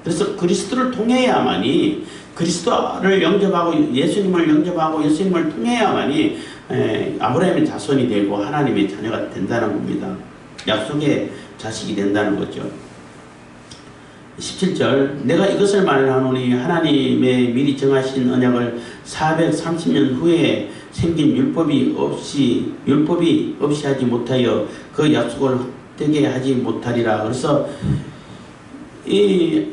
그래서 그리스도를 통해야만이, 그리스도를 영접하고 예수님을 영접하고 예수님을 통해야만이 아브라함의 자손이 되고 하나님의 자녀가 된다는 겁니다. 약속의 자식이 된다는 거죠. 17절, 내가 이것을 말하노니 하나님의 미리 정하신 언약을 430년 후에 생긴 율법이 없이 하지 못하여 그 약속을 헛되게 하지 못하리라. 그래서 이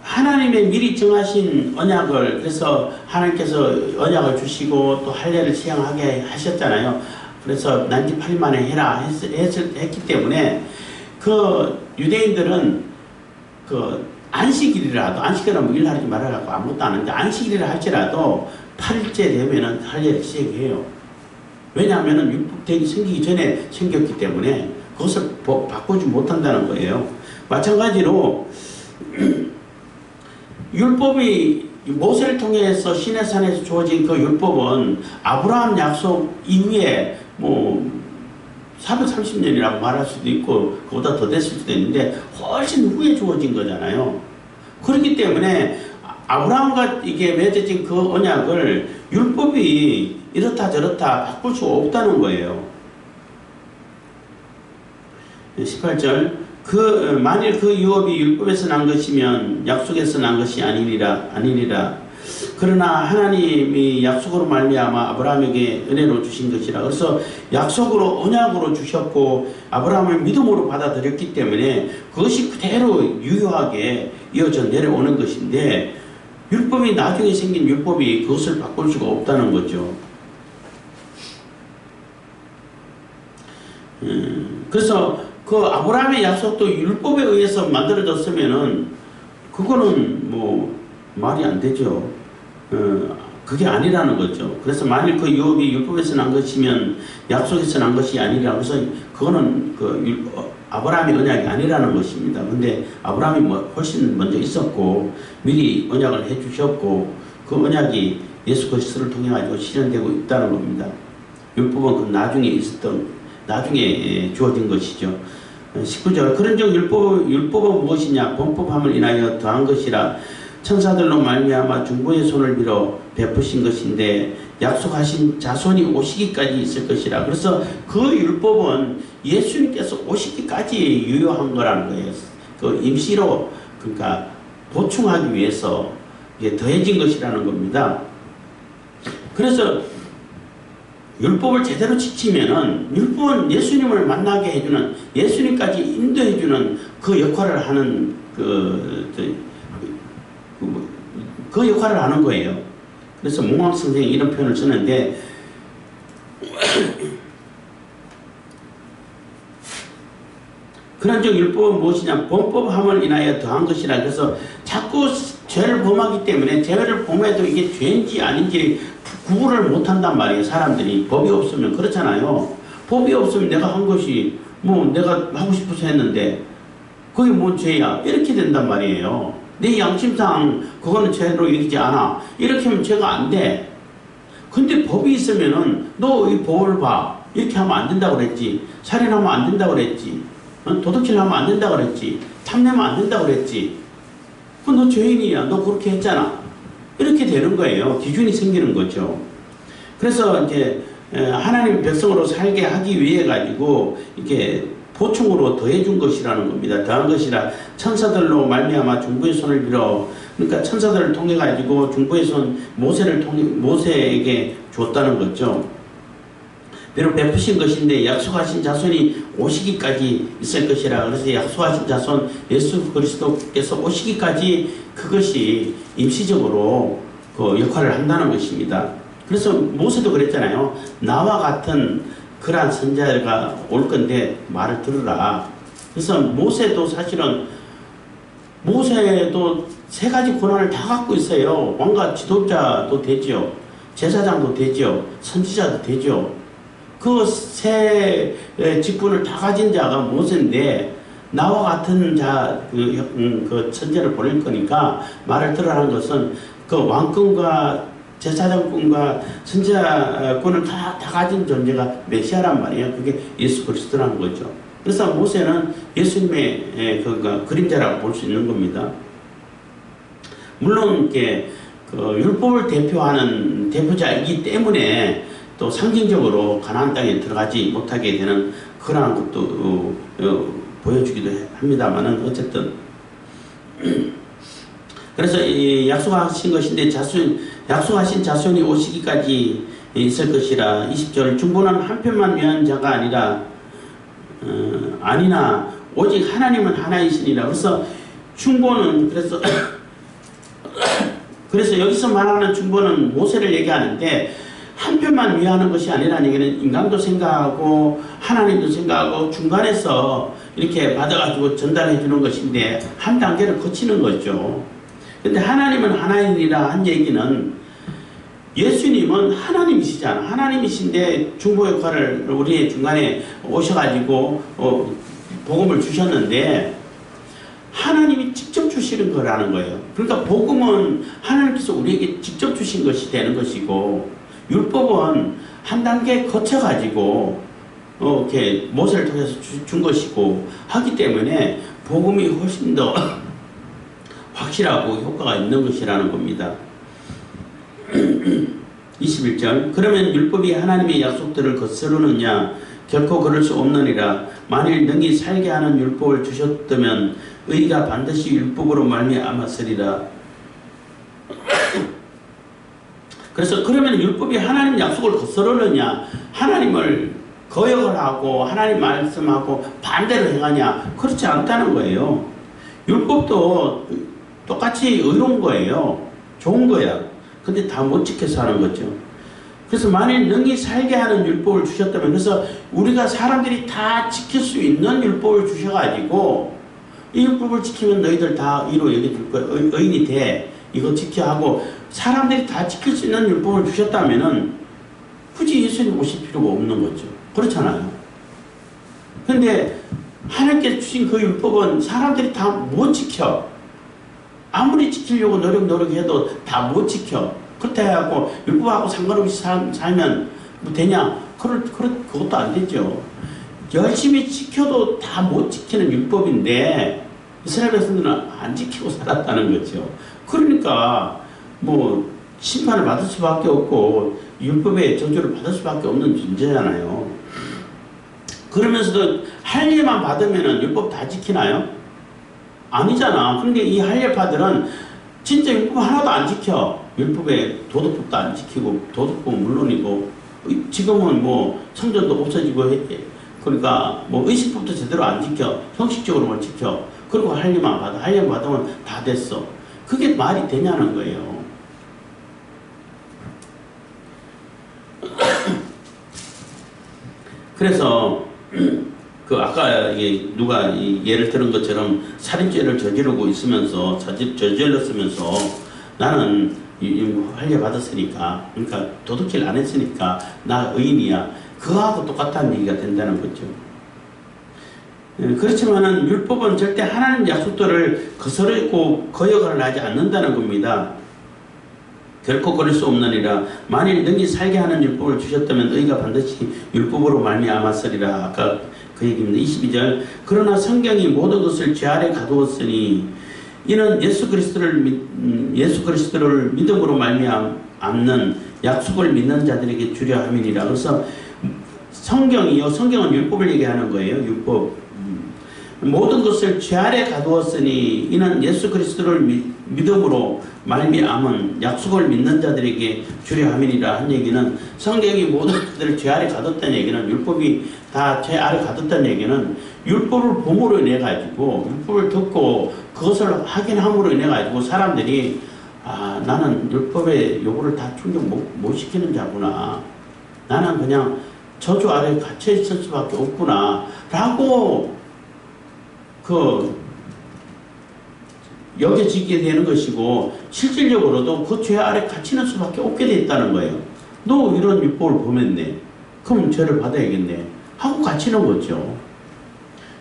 하나님의 미리 정하신 언약을, 그래서 하나님께서 언약을 주시고 또 할례를 시행하게 하셨잖아요. 그래서 난지 8일 만에 해라 했기 때문에 그 유대인들은 그 안식일이라도, 안식일은 뭐 일하지 말아라고 아무것도 안 하는데 안식일이라 할지라도 8일째 되면은 할례를 시행해요. 왜냐하면은 율법이 생기기 전에 생겼기 때문에 그것을 바꾸지 못한다는 거예요. 마찬가지로 율법이 모세를 통해서 시내산에서 주어진 그 율법은 아브라함 약속 이후에 뭐 430년이라고 말할 수도 있고 그보다 더 됐을 수도 있는데 훨씬 후에 주어진 거잖아요. 그렇기 때문에 아브라함과 이게 맺어진 그 언약을 율법이 이렇다 저렇다 바꿀 수 없다는 거예요. 18절, 만일 그 유업이 율법에서 난 것이면 약속에서 난 것이 아니리라. 그러나 하나님이 약속으로 말미암아 아브라함에게 은혜로 주신 것이라. 그래서 약속으로, 언약으로 주셨고 아브라함을 믿음으로 받아들였기 때문에 그것이 그대로 유효하게 이어져 내려오는 것인데, 율법이 나중에 생긴 율법이 그것을 바꿀 수가 없다는 거죠. 그래서 그 아브라함의 약속도 율법에 의해서 만들어졌으면은 그거는 뭐 말이 안 되죠. 그게 아니라는 거죠. 그래서 만일 그 유업이 율법에서 난 것이면 약속에서 난 것이 아니라, 그래서 그거는 아브라함의 언약이 아니라는 것입니다. 근데 아브라함이 훨씬 먼저 있었고 미리 언약을 해주셨고 그 언약이 예수 그리스도를 통해 가지고 실현되고 있다는 겁니다. 율법은 그 나중에 주어진 것이죠. 19절 그런즉 율법은 무엇이냐? 범법함을 인하여 더한 것이라 천사들로 말미암아 중보의 손을 빌어 베푸신 것인데 약속하신 자손이 오시기까지 있을 것이라. 그래서 그 율법은 예수님께서 오시기까지 유효한 거라는 거예요. 그 임시로 그러니까 보충하기 위해서 이게 더해진 것이라는 겁니다. 그래서 율법을 제대로 지키면은 율법은 예수님을 만나게 해주는, 예수님까지 인도해주는 그 역할을 하는 그 역할을 하는 거예요. 그래서 몽황 선생이 이런 표현을 쓰는데 그런즉 율법은 무엇이냐? 범법함을 인하여 더한 것이라. 그래서 자꾸 죄를 범하기 때문에 죄를 범해도 이게 죄인지 아닌지 구분을 못한단 말이에요. 사람들이. 법이 없으면 그렇잖아요. 법이 없으면 내가 한 것이 내가 하고 싶어서 했는데 그게 뭔 죄야? 이렇게 된단 말이에요. 내 양심상 그거는 죄로 여기지 않아. 이렇게 하면 죄가 안 돼. 근데 법이 있으면은 너 이 법을 봐. 이렇게 하면 안 된다고 그랬지. 살인하면 안 된다고 그랬지. 도둑질 하면 안 된다고 그랬지. 탐내면 안 된다고 그랬지. 그럼 너 죄인이야. 너 그렇게 했잖아. 이렇게 되는 거예요. 기준이 생기는 거죠. 그래서 이제 하나님 백성으로 살게 하기 위해 가지고 이렇게 보충으로 더해준 것이라는 겁니다. 더한 것이라 천사들로 말미암아 중보의 손을 빌어, 그러니까 천사들을 통해 가지고 중보의 손 모세에게 줬다는 거죠. 비록 베푸신 것인데 약속하신 자손이 오시기까지 있을 것이라. 그래서 약속하신 자손 예수 그리스도께서 오시기까지 그것이 임시적으로 그 역할을 한다는 것입니다. 그래서 모세도 그랬잖아요. 나와 같은 그러한 선자가 올 건데 말을 들으라. 그래서 모세도 사실은 세 가지 권한을 다 갖고 있어요. 왕과 지도자도 되죠. 제사장도 되죠. 선지자도 되죠. 그 세 직분을 다 가진 자가 모세인데 나와 같은 그 천재를 보낼 거니까 말을 들으라는 것은 그 왕권과 제사장권과 선지자권을 다 가진 존재가 메시아란 말이에요. 그게 예수 그리스도라는 거죠. 그래서 모세는 예수님의 그림자라고 볼 수 있는 겁니다. 물론 이렇게 그 율법을 대표하는 대표자이기 때문에 또 상징적으로 가나안 땅에 들어가지 못하게 되는 그러한 것도 보여주기도 합니다만은 어쨌든 그래서 이 약속하신 것인데 약속하신 자손이 오시기까지 있을 것이라. 20절 중보는 한편만 위한 자가 아니나 오직 하나님은 하나이시니라. 그래서 중보는 그래서 여기서 말하는 중보는 모세를 얘기하는데 한편만 위하는 것이 아니라는 얘기는 인간도 생각하고 하나님도 생각하고 중간에서 이렇게 받아가지고 전달해 주는 것인데 한 단계를 거치는 거죠. 근데 하나님은 하나님이라 한 얘기는 예수님은 하나님이시잖아. 하나님이신데 중보 역할을 우리의 중간에 오셔가지고 복음을 주셨는데 하나님이 직접 주시는 거라는 거예요. 그러니까 복음은 하나님께서 우리에게 직접 주신 것이 되는 것이고 율법은 한 단계 거쳐가지고 이렇게 모세를 통해서 준 것이고 하기 때문에 복음이 훨씬 더 확실하고 효과가 있는 것이라는 겁니다. 21절 그러면 율법이 하나님의 약속들을 거스르느냐? 결코 그럴 수 없느니라. 만일 능히 살게 하는 율법을 주셨다면 의가 반드시 율법으로 말미암았으리라. 그래서 그러면 율법이 하나님 약속을 거스르느냐? 하나님을 거역을 하고 하나님 말씀하고 반대로 행하냐? 그렇지 않다는 거예요. 율법도 똑같이 의로운 거예요. 좋은 거야. 근데 다 못 지켜서 하는 거죠. 그래서 만일 능히 살게 하는 율법을 주셨다면, 그래서 우리가 사람들이 다 지킬 수 있는 율법을 주셔가지고 이 율법을 지키면 너희들 다 의로 여겨줄 거야. 의인이 돼. 이거 지켜 하고 사람들이 다 지킬 수 있는 율법을 주셨다면은 굳이 예수님 오실 필요가 없는 거죠. 그렇잖아요. 근데 하나님께서 주신 그 율법은 사람들이 다 못 지켜. 아무리 지키려고 노력해도 다 못 지켜. 그렇다 해갖고 율법하고 상관없이 살면 뭐 되냐? 그것도 안 되죠. 열심히 지켜도 다 못 지키는 율법인데 이스라엘 백성들은 안 지키고 살았다는 거죠. 그러니까 뭐 심판을 받을 수밖에 없고 율법의 저주를 받을 수밖에 없는 존재잖아요. 그러면서도 할례만 받으면은 율법 다 지키나요? 아니잖아. 그런데 이 할례파들은 진짜 율법 하나도 안 지켜. 율법의 도덕법도 안 지키고, 도덕법은 물론이고, 지금은 뭐 성전도 없어지고, 그러니까 뭐 의식법도 제대로 안 지켜. 형식적으로만 지켜. 그리고 할례만 받아. 할례만 받으면 다 됐어. 그게 말이 되냐는 거예요. 그래서 그 아까 이게 누가 예를 들은 것처럼 살인죄를 저지르고 있으면서 저질렀으면서 나는 할례 받았으니까, 그러니까 도둑질 안 했으니까 나 의인이야. 그거하고 똑같다는 얘기가 된다는 거죠. 그렇지만은 율법은 절대 하나님 약속들을 거스르고 거역을 하지 않는다는 겁니다. 결코 그럴 수 없느니라. 만일 능히 살게 하는 율법을 주셨다면 너희가 반드시 율법으로 말미암았으리라. 아까 그 얘기입니다. 22절. 그러나 성경이 모든 것을 죄 아래 가두었으니 이는 예수 그리스도를 믿음으로 말미암는 약속을 믿는 자들에게 주려 함이니라. 그래서 성경은 율법을 얘기하는 거예요. 율법. 모든 것을 죄 아래 가두었으니 이는 예수 그리스도를 믿음으로 말미암은 약속을 믿는 자들에게 주려 함이니라 한 얘기는, 성경이 모든 것들을 죄 아래 가뒀다는 얘기는, 율법이 다 죄 아래 가뒀다는 얘기는 율법을 봄으로 인해 가지고, 율법을 듣고 그것을 확인함으로 인해 가지고 사람들이 나는 율법의 요구를 다 충족 못 시키는 자구나, 나는 그냥 저주 아래 갇혀 있을 수밖에 없구나 라고 여겨지게 되는 것이고, 실질적으로도 그 죄 아래 갇히는 수밖에 없게 돼 있다는 거예요. 너 이런 율법을 범했네. 그럼 죄를 받아야겠네. 하고 갇히는 거죠.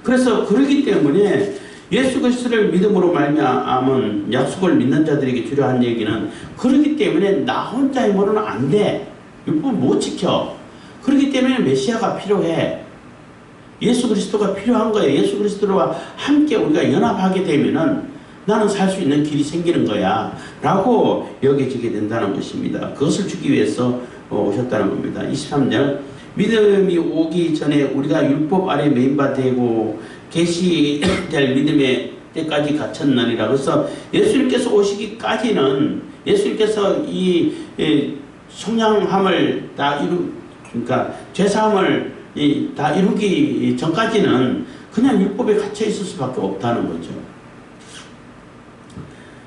그래서 그러기 때문에 예수 그리스도를 믿음으로 말미암은 약속을 믿는 자들에게 주려 한 얘기는, 그러기 때문에 나 혼자 힘으로는 안 돼. 율법을 못 지켜. 그렇기 때문에 메시아가 필요해. 예수 그리스도가 필요한 거예요. 예수 그리스도와 함께 우리가 연합하게 되면은 나는 살 수 있는 길이 생기는 거야 라고 여겨지게 된다는 것입니다. 그것을 주기 위해서 오셨다는 겁니다. 23절. 믿음이 오기 전에 우리가 율법 아래 매인바 되고 계시될 믿음의 때까지 갇혔느니라. 그래서 예수님께서 오시기까지는, 예수님께서 이 성량함을 다 그러니까 죄사함을 다 이루기 전까지는 그냥 율법에 갇혀 있을 수밖에 없다는 거죠.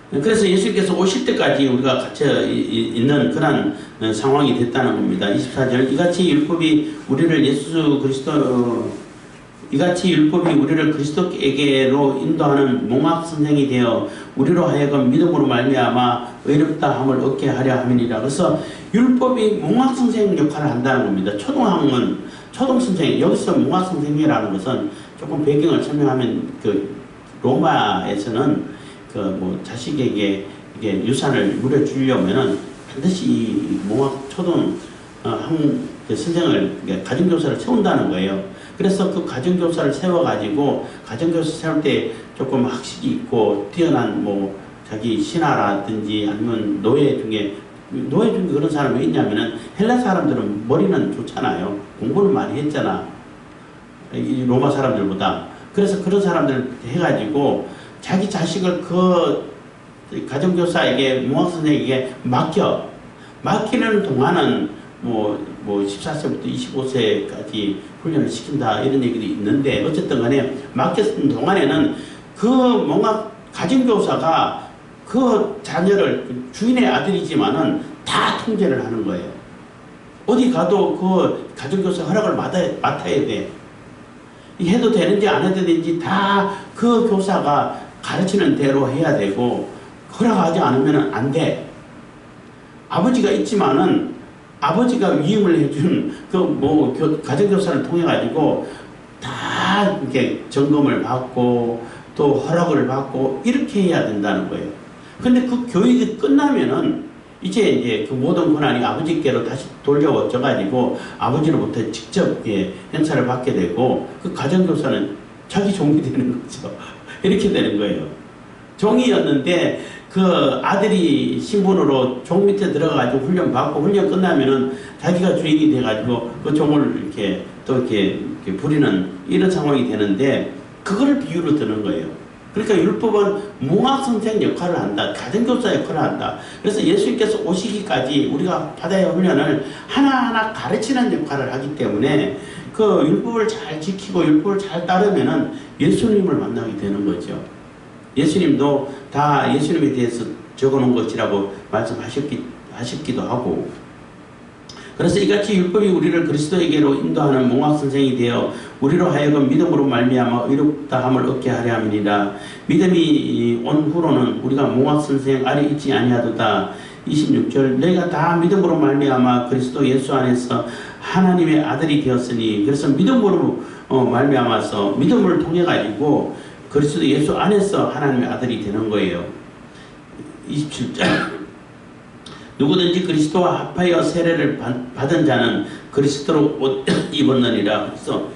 그래서 예수님께서 오실 때까지 우리가 갇혀 있는 그런 상황이 됐다는 겁니다. 24절. 이같이 율법이 우리를 그리스도에게로 인도하는 몽학 선생이 되어 우리로 하여금 믿음으로 말미암아 의롭다 함을 얻게 하려 함이니라. 그래서 율법이 몽학 선생 역할을 한다는 겁니다. 초등 선생, 여기서 몽학 선생이라는 것은 조금 배경을 설명하면, 로마에서는 자식에게 이게 유산을 물려주려면은 반드시 이 몽학 초등 선생을, 가정교사를 세운다는 거예요. 그래서 그 가정교사를 세워가지고, 가정교사 세울 때 조금 학식이 있고 뛰어난 자기 신하라든지 아니면 노예 중에 그런 사람이 있냐면은, 헬라 사람들은 머리는 좋잖아요. 공부를 많이 했잖아. 이 로마 사람들보다. 그래서 그런 사람들 해가지고 자기 자식을 그 가정교사에게, 몽학선생에게 맡기는 동안은 14세부터 25세까지 훈련을 시킨다 이런 얘기도 있는데, 어쨌든 간에 맡겼던 동안에는 그 가정교사가 그 자녀를, 주인의 아들이지만은 다 통제를 하는 거예요. 어디 가도 그 가정교사 허락을 맡아야 돼. 해도 되는지 안 해도 되는지 다 그 교사가 가르치는 대로 해야 되고, 허락하지 않으면 안 돼. 아버지가 있지만은 아버지가 위임을 해준 가정교사를 통해 가지고 다 이렇게 점검을 받고 또 허락을 받고 이렇게 해야 된다는 거예요. 근데 그 교육이 끝나면은 이제 그 모든 권한이 아버지께로 다시 돌려져 가지고 아버지로부터 직접 행사를 받게 되고 그 가정교사는 자기 종이 되는 거죠. 이렇게 되는 거예요. 종이었는데 그 아들이 신분으로 종 밑에 들어가가지고 훈련 받고 훈련 끝나면은 자기가 주인이 돼가지고 그 종을 이렇게 또 이렇게 부리는 이런 상황이 되는데 그거를 비유로 드는 거예요. 그러니까 율법은 몽학선생 역할을 한다. 가정교사 역할을 한다. 그래서 예수님께서 오시기까지 우리가 받아야 할 훈련을 하나하나 가르치는 역할을 하기 때문에 그 율법을 잘 지키고 율법을 잘 따르면은 예수님을 만나게 되는 거죠. 예수님도 다 예수님에 대해서 적어놓은 것이라고 말씀하셨기도 하고, 그래서 이같이 율법이 우리를 그리스도에게로 인도하는 몽학선생이 되어 우리로 하여금 믿음으로 말미암아 의롭다함을 얻게 하려 함이니라. 믿음이 온 후로는 우리가 몽학선생 아래 있지 아니하도다. 26절 너희가 다 믿음으로 말미암아 그리스도 예수 안에서 하나님의 아들이 되었으니, 그래서 믿음으로 말미암아서 믿음을 통해 가지고 그리스도 예수 안에서 하나님의 아들이 되는 거예요. 27절 누구든지 그리스도와 합하여 세례를 받은 자는 그리스도로 옷 입었느니라. 그래서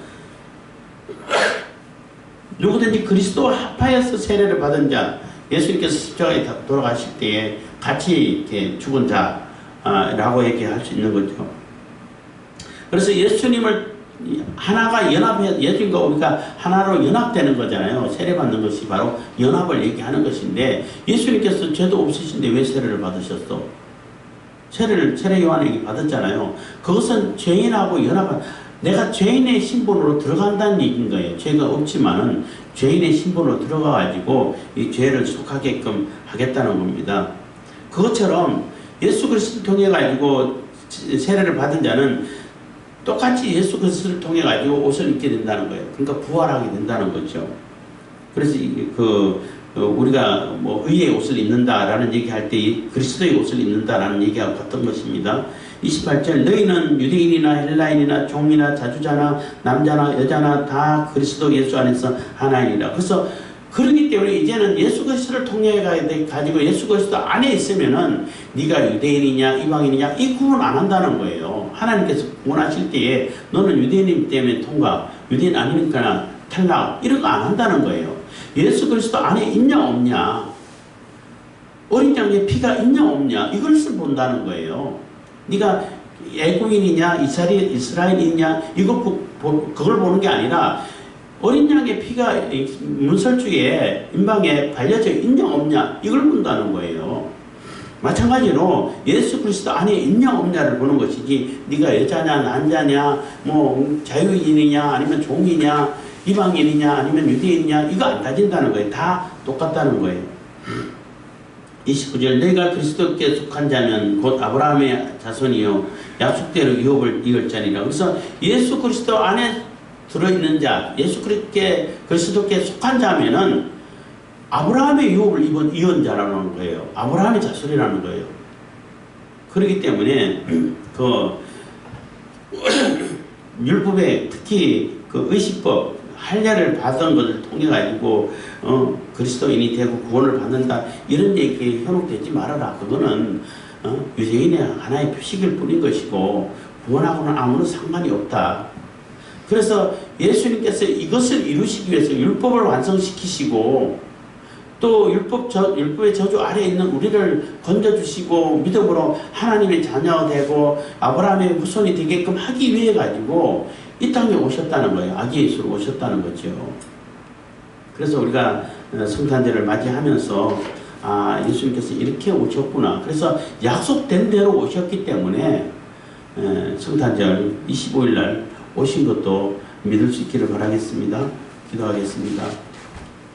누구든지 그리스도와 합하여서 세례를 받은 자, 예수님께서 십자가에 돌아가실 때에 같이 이렇게 죽은 자라고 얘기할 수 있는 거죠. 그래서 예수님을 하나가 연합해, 예수님과 우리가 하나로 연합되는 거잖아요. 세례받는 것이 바로 연합을 얘기하는 것인데, 예수님께서 죄도 없으신데 왜 세례를 받으셨어? 세례 요한에게 받았잖아요. 그것은 죄인하고 연합한, 내가 죄인의 신분으로 들어간다는 얘기인 거예요. 죄가 없지만은 죄인의 신분으로 들어가가지고 이 죄를 속하게끔 하겠다는 겁니다. 그것처럼 예수 그리스도를 통해 가지고 세례를 받은 자는 똑같이 예수 그리스도를 통해 가지고 옷을 입게 된다는 거예요. 그러니까 부활하게 된다는 거죠. 그래서 우리가 의의 옷을 입는다라는 얘기할 때 그리스도의 옷을 입는다라는 얘기하고 같은 것입니다. 28절 너희는 유대인이나 헬라인이나 종이나 자주자나 남자나 여자나 다 그리스도 예수 안에서 하나이니라. 그래서 그러기 때문에 이제는 예수 그리스도를 통해 가지고 예수 그리스도 안에 있으면은 네가 유대인이냐 이방인이냐 이 구분 안 한다는 거예요. 하나님께서 구원하실 때에 너는 유대인이기 때문에 통과, 유대인 아니니까 탈락 이런 거 안 한다는 거예요. 예수 그리스도 안에 있냐 없냐, 어린 양의 피가 있냐 없냐 이것을 본다는 거예요. 네가 애국인이냐 이스라엘이냐 그걸 보는 게 아니라 어린 양의 피가 문설주에 임방에 발려져 있냐 없냐 이걸 본다는 거예요. 마찬가지로 예수 그리스도 안에 있냐 없냐를 보는 것이지 네가 여자냐 남자냐 자유인이냐 아니면 종이냐 이방인이냐 아니면 유대인이냐 이거 안 따진다는 거예요. 다 똑같다는 거예요. 29절 너희가 그리스도께 속한 자면 곧 아브라함의 자손이요 약속대로 유업을 이을 자니라. 그래서 예수 그리스도 안에 들어있는 자, 예수 그리스도께 속한 자면은 아브라함의 유업을 이은 자라는 거예요. 아브라함의 자손이라는 거예요. 그렇기 때문에 율법에 특히 의식법 할례를 받은 것을 통해 가지고 그리스도인이 되고 구원을 받는다 이런 얘기에 현혹되지 말아라. 그거는 유대인의 하나의 표식일 뿐인 것이고 구원하고는 아무런 상관이 없다. 그래서 예수님께서 이것을 이루시기 위해서 율법을 완성시키시고 또 율법의 저주 아래에 있는 우리를 건져주시고 믿음으로 하나님의 자녀가 되고 아브라함의 후손이 되게끔 하기 위해 가지고 이 땅에 오셨다는 거예요. 아기 예수로 오셨다는 거죠. 그래서 우리가 성탄절을 맞이하면서 예수님께서 이렇게 오셨구나. 그래서 약속된 대로 오셨기 때문에 성탄절 25일 날 오신 것도 믿을 수 있기를 바라겠습니다. 기도하겠습니다.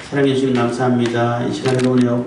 사랑해 주시면 감사합니다. 이 시간에 오네요.